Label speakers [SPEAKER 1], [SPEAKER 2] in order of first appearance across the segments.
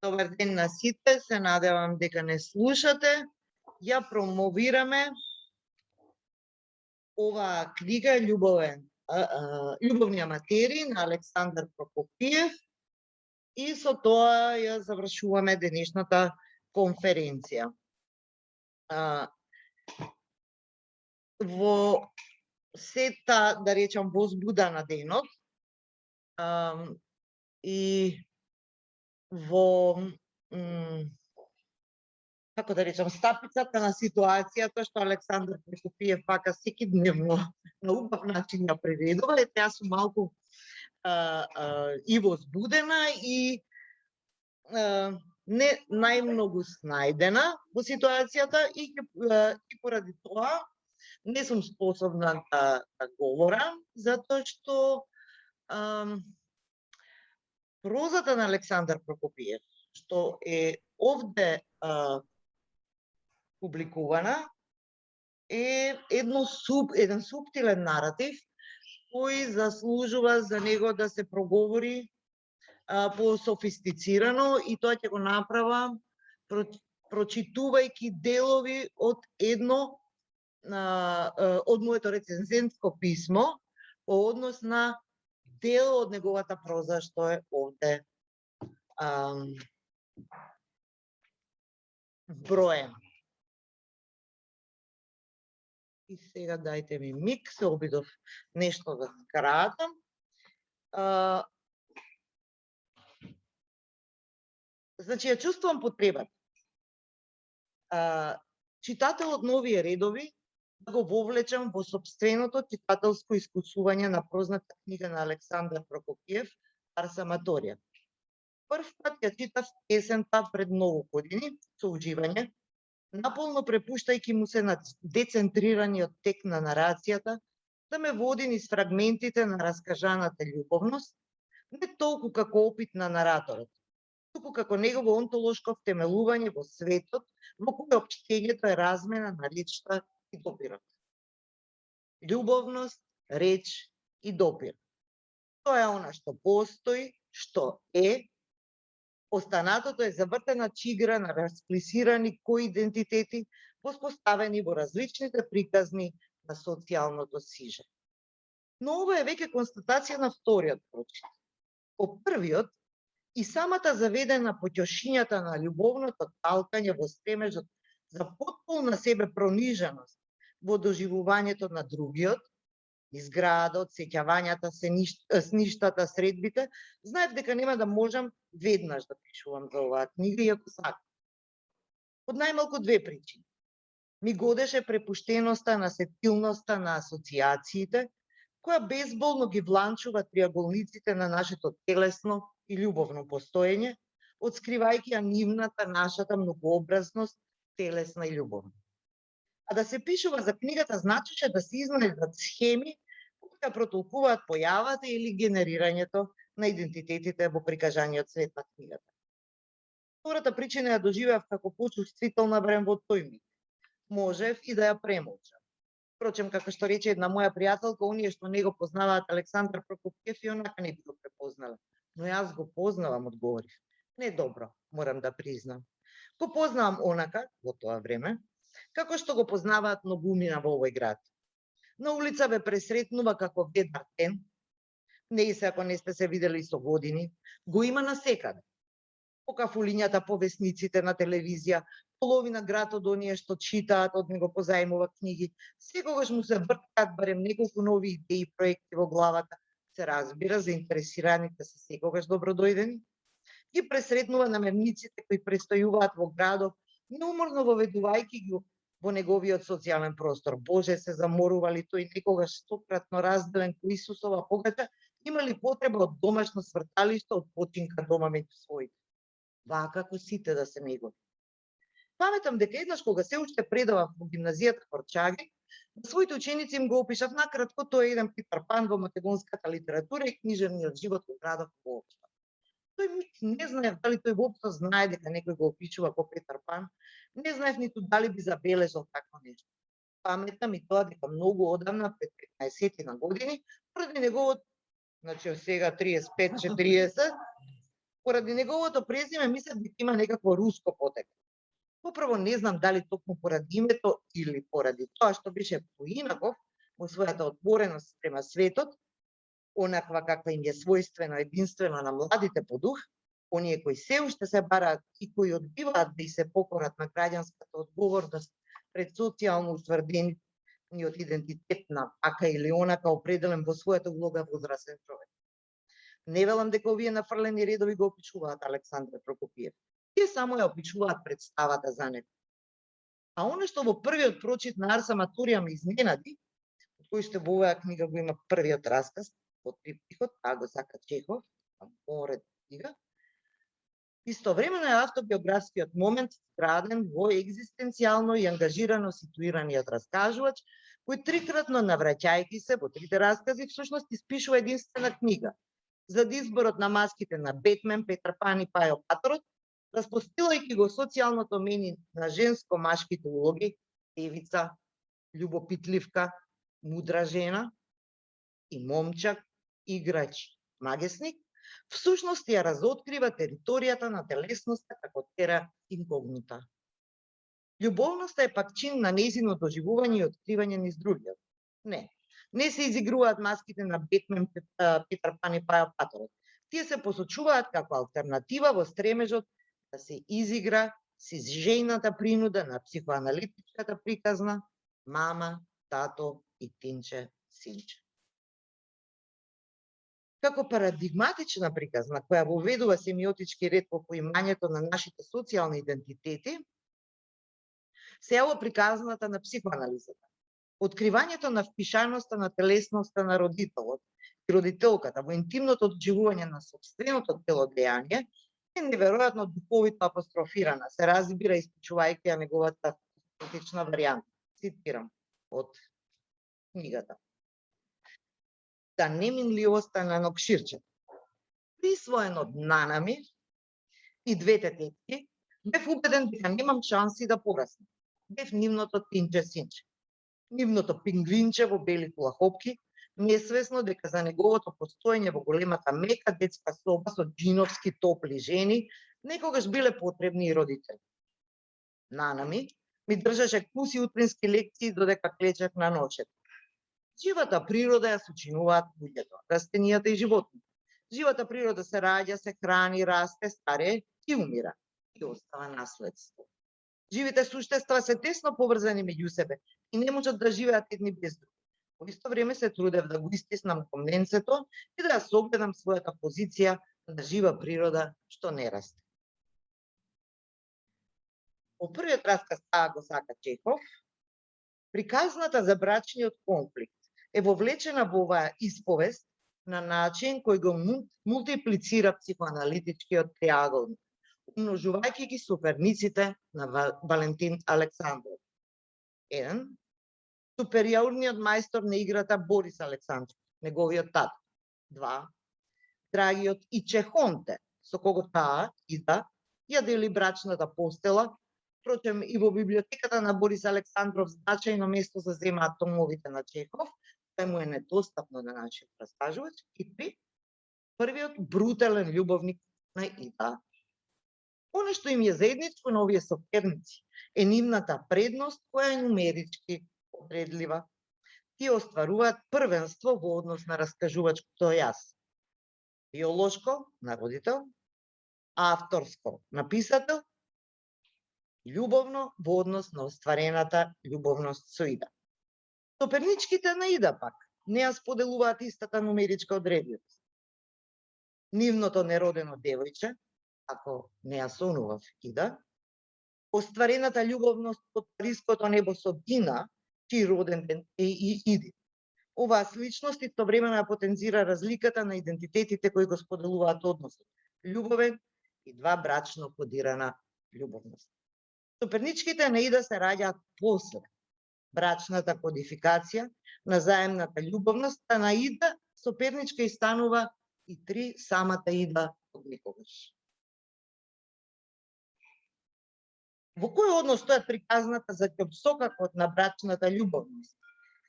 [SPEAKER 1] Добар ден на сите, се надевам дека не слушате. Ја промовираме оваа книга Љубовни аматери на Александар Прокопиев и со тоа ја завршуваме денешната конференција. Во сета, да речам, возбуда на денот и во како да речам, стапицата на ситуацијата што Александар Прокопиев пака секидневно на убав начин ја преведува, јас сум малку и возбудена и не најмногу снајдена во ситуацијата и поради тоа не сум способна да говорам, затоа што прозата на Александар Прокопиев, што е овде публикувана, е еден суптилен наратив кој заслужува за него да се проговори по-софистицирано и тоа ќе го направам прочитувајќи делови од од моето рецензентско писмо по однос на дел од неговата проза што е овде броена. И сега дајте ми миг, се обидов нешто да скратам. Значи, ја чувствувам потребата читателот на овие редови да го вовлечам во сопственото читателско искусување на прозната книга на Александар Прокопиев, Арс Аматорија. Прв пат ја читав есента пред многу години, со уживање, наполно препуштајќи му се на децентрираниот тек на нарацијата, да ме води низ фрагментите на раскажаната љубовност, не толку како опит на нараторот, туку како негово онтолошко втемелување во светот, во кој општењето е размена на речта и допирот. Љубовност, реч и допир. Тоа е она што постои, што е. Останатото е завртена чигра на расплисирани коидентитети, воспоставени во различните приказни на социјалното сиже. Но ова е веќе констатација на вториот прочит. По првиот, и самата заведена по ќошињата на љубовното талкање во стремежот за потполна себе прониженост во доживувањето на другиот, изградот, сеќавањата се ништата, средбите, знаев дека нема да можам веднаш да пишувам за оваа книга, иако сакам. Од најмалку две причини. Ми годеше препуштеноста на сетилноста на асоциациите, која безболно ги вланчува триаголниците на нашето телесно и љубовно постоење, отскривајќи ја нивната, нашата многообразност, телесна и љубовна. А да се пишува за книгата значеше да се изнајдат схеми кои да протолкуваат појавата или генерирањето на идентитетите во прикажаниот свет на книгата. Втората причина ја доживеав како почувствителна барем во тој миг. Можев и да ја премолчам. Впрочем, како што рече една моја пријателка, оние што не го познаваат Александар Прокопиев и онака не би го препознале. Но јас го познавам, одговорив. Не добро, морам да признам. Го познавам онака, во тоа време, како што го познаваат многумина во овој град. На улица ве пресретнува како ведар ден, не и се ако не сте се видели со години, го има насекаде. По кафулињата, по весниците на телевизија, половина град од оние што читаат од него позајмува книги, секогаш му се врткаат барем неколку нови идеи и проекти во главата, се разбира, заинтересираните се секогаш добродојдени, ги пресретнува наменниците кои престојуваат во градот, неуморно воведувајќи ги во неговиот социјален простор. Боже, се заморували тој некогаш стократно разделен кој Исусова погача, имали потреба од домашно сврталиште, од починка дома меѓу своите. Вака како сите да се негови. Паметам дека еднаш кога се уште предавав во гимназијата Корчаги, на своите ученици им го опишав накратко тој еден Питер Пан во македонската литература и книжевниот живот во градот воопшто. Тој не знаев дали тој воопшто знае дека некој го опишува по Петар Пан, не знаев ниту дали би забележал такво нешто. Паметам и тоа дека многу одамна, пред 15 на години, поради неговото значи сега 35-40, поради неговото презиме мислев дека има некакво руско потекло. Попрво не знам дали токму поради името или поради тоа што беше поинаков во својата отвореност према светот, онаква каква им е својствено единствено на младите по дух, оние кои се уште се бараат и кои одбиваат да и се покорат на граѓанската одговорност пред социјално утврдениот идентитет на ака или онака определен во својата улога возрастен човек. Не велам дека овие нафрлени редови го опишуваат Александре Прокопиев. Тие само ја опишуваат представата за него. А оно што во првиот прочит на Арса Матурија ме изненади, кој што во оваа книга го има првиот расказ, од триптихот, а го сака Чехов, море книга, истовремено е автобиографскиот момент вграден во екзистенцијално и ангажирано ситуираниот раскажувач, кој трикратно навраќајќи се во трите раскази, всушност испишува единствена книга за изборот на маските на Бетмен, Петар Пан и Пајо Паторот, распостилајќи го социјалното мени на женско-машките улоги, девица, љубопитливка, мудра жена и момчак, играч, магесник, всушност ја разоткрива територијата на телесноста како тера инкогнита. Љубовноста е пак чин на нејзино доживување и откривање низ другиот. Не се изигруваат маските на Бетмен, Петар Пан и Пајо Паторот. Тие се посочуваат како алтернатива во стремежот да се изигра си жејната принуда на психоаналитичката приказна мама, тато и тинче, синче. Како парадигматична приказна која воведува семиотички ред во поимањето на нашите социјални идентитети, се јава приказната на психоанализата. Откривањето на впишаноста на телесноста на родителот и родителката во интимното доживување на сопственото телодејание е неверојатно духовито апострофирана, се разбира испичувајќи ја неговата поетична варијанта. Цитирам од книгата. Да неминливоста на нокширчето. Присвоен од нана ми и двете тетки, бев убеден дека немам шанси да порасна. Бев нивното тинче синче. Нивното пингвинче во бели кулахопки, несвесно дека за неговото постоење во големата мека детска соба со джиновски топли жени, некогаш биле потребни и родители. Нана ми држаше куси утрински лекции додека клечев на ночет. Живата природа ја сочинуваат луѓето, растенијата и животните. Живата природа се раѓа, се храни, расте, старее и умира и остава наследство. Живите суштества се тесно поврзани меѓу себе и не можат да живеат едни без други. Во исто време се трудев да го истиснам конденцето и да ја согледам својата позиција на жива природа што не расте. Во првиот расказ Таа го сака Чехов, приказната за брачниот конфликт е вовлечена во оваа исповест на начин кој го мултиплицира психоаналитичкиот триаголник, умножувајќи ги соперниците на Валентин Александров. 1. Супериорниот мајстор на играта Борис Александров, неговиот тато. 2. Драгиот Ичехонте, со кого таа Ида ја дели брачната постела. Впрочем, и во библиотеката на Борис Александров значајно место заземаат томовите на Чехов, кој му е недостапно на нашиот раскажувач. И 3. Првиот брутален љубовник на Ида. Оно што им е заедничко на овие соперници е нивната предност која е нумерички одредлива. Тие остваруваат првенство во однос на раскажувачкото јас. Биолошко на родител, авторско на писател, љубовно во однос на остварената љубовност со Ида. Соперничките на Ида пак не ја споделуваат истата нумеричка одредливост. Нивното неродено девојче, ако не ја сонував Ида, остварената љубовност од париското небо со Дина, чиј роден ден е и Иди. Оваа сличност истовремено ја потенцира разликата на идентитетите кои го споделуваат односот, љубовен и два брачно кодирана љубовност. Соперничките на Ида се раѓаат после брачната кодификација на заемната љубовност, а на Ида соперничка станува и 3 самата Ида од никогаш. Во кој однос стојат приказната за ќопсокакот на брачната љубовност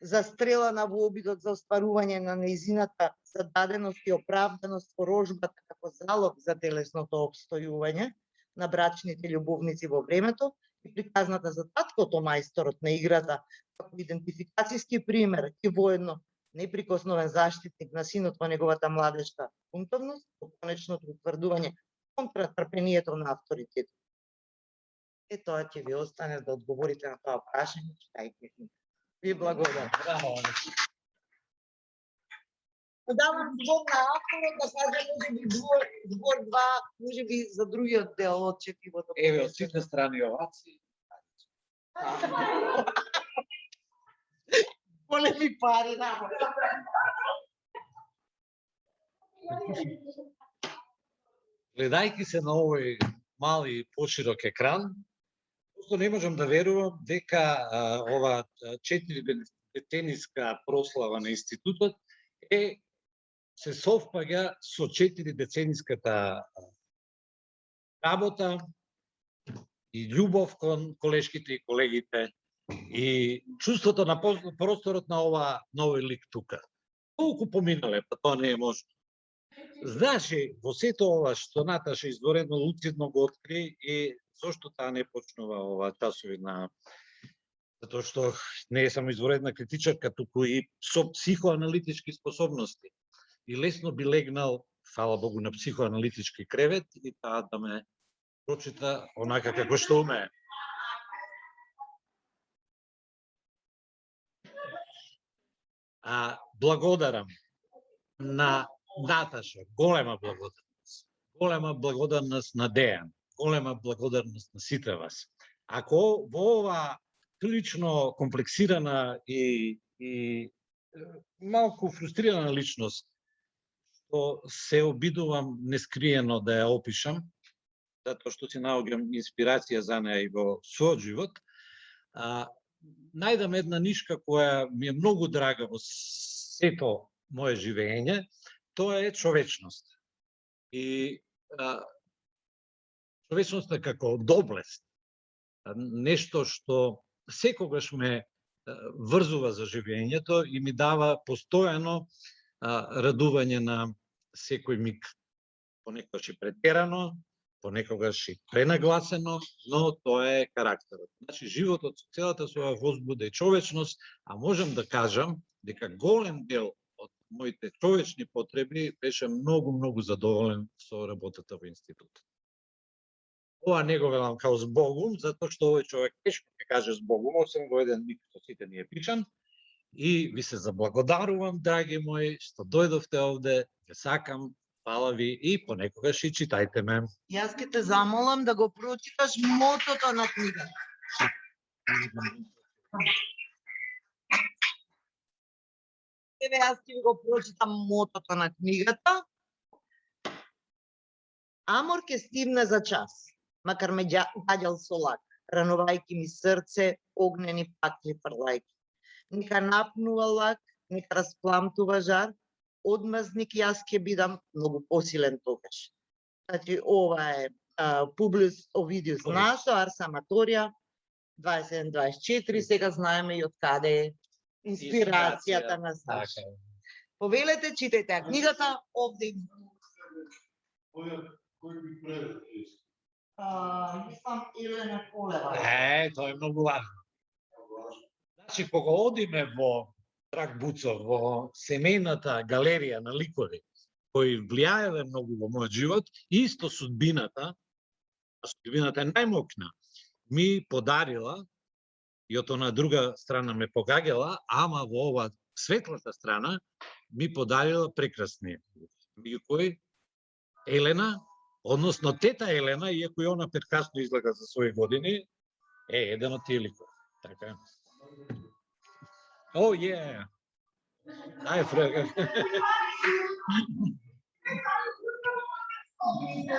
[SPEAKER 1] застрелана во обидот за остварување на нејзината зададеност и оправданост во рожбата како залог за телесното опстојување на брачните љубовници во времето и приказната за таткото мајсторот на играта како идентификацијски пример и воедно неприкосновен заштитник на синот во неговата младежка бунтовност, во конечното утврдување контра трпението на авторитет. Тоа ќе ви остане да одговорите на тоа прашање, читајте книга. Ви благодарам. Давам збор на авторот да каже можеби збор два, можеби за другиот дел од четивото.
[SPEAKER 2] Еве, од сите страни оваци.
[SPEAKER 1] Големи пари, да.
[SPEAKER 2] Гледајќи се на овој мал и поширок екран, просто не можам да верувам дека ова 4-детениска прослава на институтот се совпаѓа со 4-децениската работа и љубов кон колешките и колегите и чувството на просторот на овој лик тука. Колку поминале, па тоа не е можно. Значи, во сето ова што Наташа изворено луцидно го откри и зошто таа не почнува ова часови на... Затоа што не е само изворедна критичарка, туку и со психоаналитички способности. И лесно би легнал, фала Богу, на психоаналитички кревет и таа да ме прочита онака како што умее. Благодарам на Наташа, голема благодарност. Голема благодарност на Дејан, голема благодарност на сите вас. Ако во ова прилично комплексирана и малку фрустрирана личност, што се обидувам нескриено да ја опишам, затоа што си наоѓам инспирација за неа и во својот живот, најдам една нишка која ми е многу драга во сето моје живење, тоа е човечност. И човечноста како доблест, нешто што секогаш ме врзува за живењето и ми дава постојано радување на секој миг. Понекогаш и претерано, понекогаш и пренагласено, но тоа е карактерот. Значи, животот со целата своја возбуда и човечност, а можам да кажам дека голем дел од моите човечни потреби беше многу задоволен со работата во институтот. Ова не го велам као збогум, затоа што овој човек тешко ќе каже збогум, освен во еден миг што сите ни е пишан. И ви се заблагодарувам, драги мои, што дојдовте овде, ве сакам, фала ви и понекогаш и читајте ме.
[SPEAKER 1] Јас ќе те замолам да го прочиташ мотото на книгата. Еве, јас ќе ви го прочитам мотото на книгата. Амор ке стивне за час, макар ме гаѓал со лак, ранувајќи ми срце, огнени патли фрлајќи. Нека напнува лак, нека распламтува жар, одмазник јас ќе бидам многу посилен тогаш. Значи, ова е Публиус Овидиус Нашо, Арс Аматорија, 27-24, сега знаеме и од каде е инспирацијата на Саша. Повелете, читајте книгата, овде
[SPEAKER 3] кој би превел?
[SPEAKER 1] мислам Елена Колева.
[SPEAKER 2] Тоа е многу важно. Значи, кога одиме во Драг Буцов, во семејната галерија на ликови, кои влијаеле многу во мојот живот, исто судбината е најмокна, ми подарила, и од на друга страна ме погаѓала, ама во ова светлата страна ми подарила прекрасни. Меѓу кои Елена, односно тета Елена, иако и она прекрасно изгледа за своји години, е еден од тие ликови. Така. Oh, yeah. Дај, фрага.